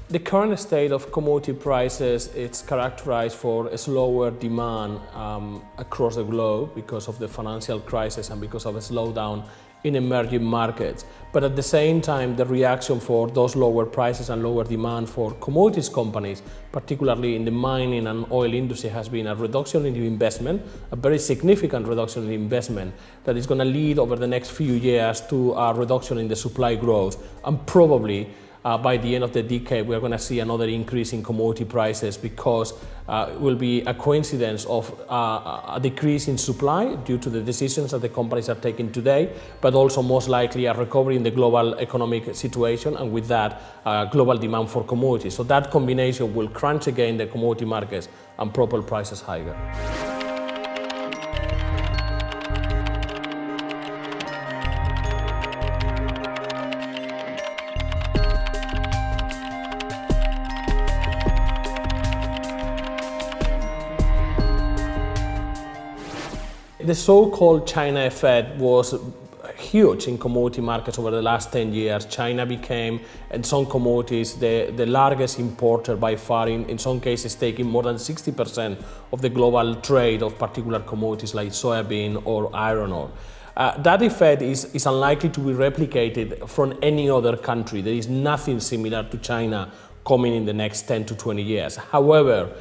The current state of commodity prices, it's characterized for a slower demand across the globe because of the financial crisis and because of a slowdown in emerging markets. But at the same time, the reaction for those lower prices and lower demand for commodities companies, particularly in the mining and oil industry, has been a reduction in investment, a very significant reduction in investment that is going to lead over the next few years to a reduction in the supply growth, and probably by the end of the decade, we're going to see another increase in commodity prices because it will be a coincidence of a decrease in supply due to the decisions that the companies are taking today, but also most likely a recovery in the global economic situation, and with that, global demand for commodities. So that combination will crunch again the commodity markets and propel prices higher. The so-called China effect was huge in commodity markets over the last 10 years. China became, in some commodities, the largest importer by far, in some cases taking more than 60% of the global trade of particular commodities like soybean or iron ore. That effect is unlikely to be replicated from any other country. There is nothing similar to China coming in the next 10 to 20 years. However,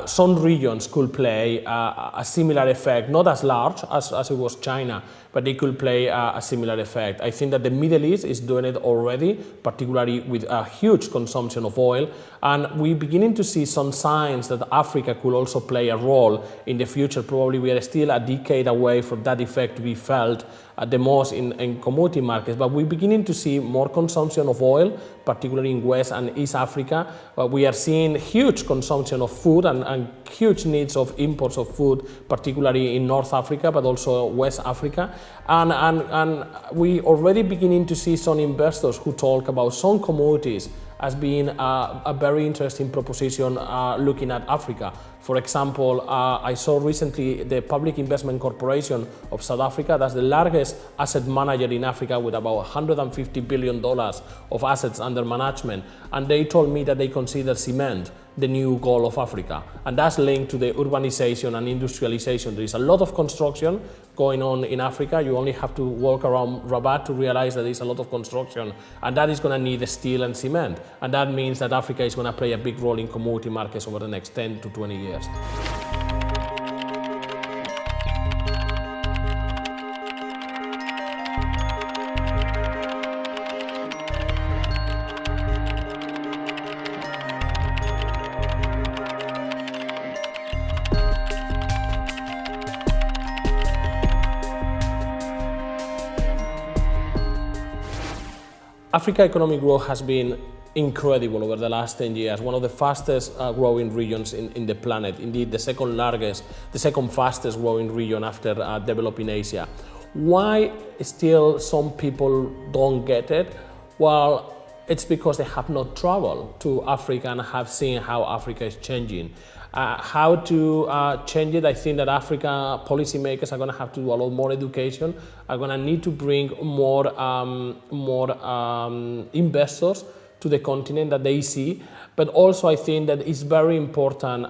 some regions could play a similar effect, not as large as it was China, but they could play a similar effect. I think that the Middle East is doing it already, particularly with a huge consumption of oil, and we're beginning to see some signs that Africa could also play a role in the future. Probably we are still a decade away from that effect to be felt the most in commodity markets, but we're beginning to see more consumption of oil, particularly in West and East Africa. We are seeing huge consumption of food and huge needs of imports of food, particularly in North Africa, but also West Africa. And we already beginning to see some investors who talk about some commodities as being a very interesting proposition looking at Africa. For example, I saw recently the Public Investment Corporation of South Africa, that's the largest asset manager in Africa with about $150 billion of assets under management, and they told me that they consider cement the new goal of Africa, and that's linked to the urbanization and industrialization. There is a lot of construction going on in Africa. You only have to walk around Rabat to realize that there's a lot of construction, and that is going to need steel and cement, and that means that Africa is going to play a big role in commodity markets over the next 10 to 20 years. Africa economic growth has been incredible over the last 10 years, one of the fastest growing regions in the planet, indeed the second fastest growing region after developing Asia. Why still some people don't get it? Well, it's because they have not traveled to Africa and have seen how Africa is changing. How to change it? I think that Africa policymakers are going to have to do a lot more education, are going to need to bring more investors to the continent that they see. But also I think that it's very important,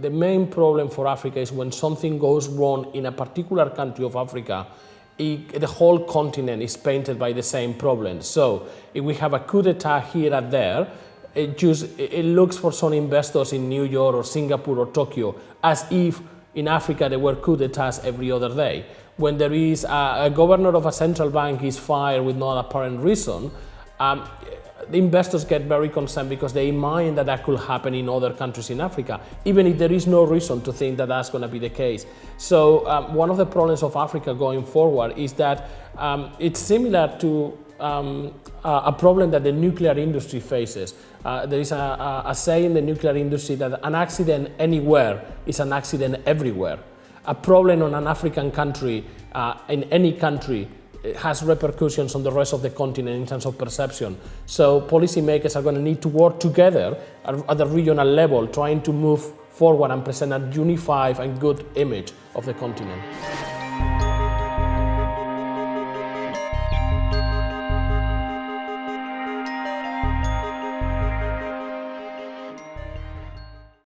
the main problem for Africa is when something goes wrong in a particular country of Africa, the whole continent is painted by the same problem. So if we have a coup d'etat here and there, it looks for some investors in New York or Singapore or Tokyo as if in Africa there were coup d'etats every other day. When there is a governor of a central bank is fired with no apparent reason, the investors get very concerned because they mind that that could happen in other countries in Africa, even if there is no reason to think that that's going to be the case. So one of the problems of Africa going forward is that it's similar to a problem that the nuclear industry faces. There is a saying in the nuclear industry that an accident anywhere is an accident everywhere. A problem on an African country, in any country, it has repercussions on the rest of the continent in terms of perception. So policymakers are going to need to work together at the regional level, trying to move forward and present a unified and good image of the continent.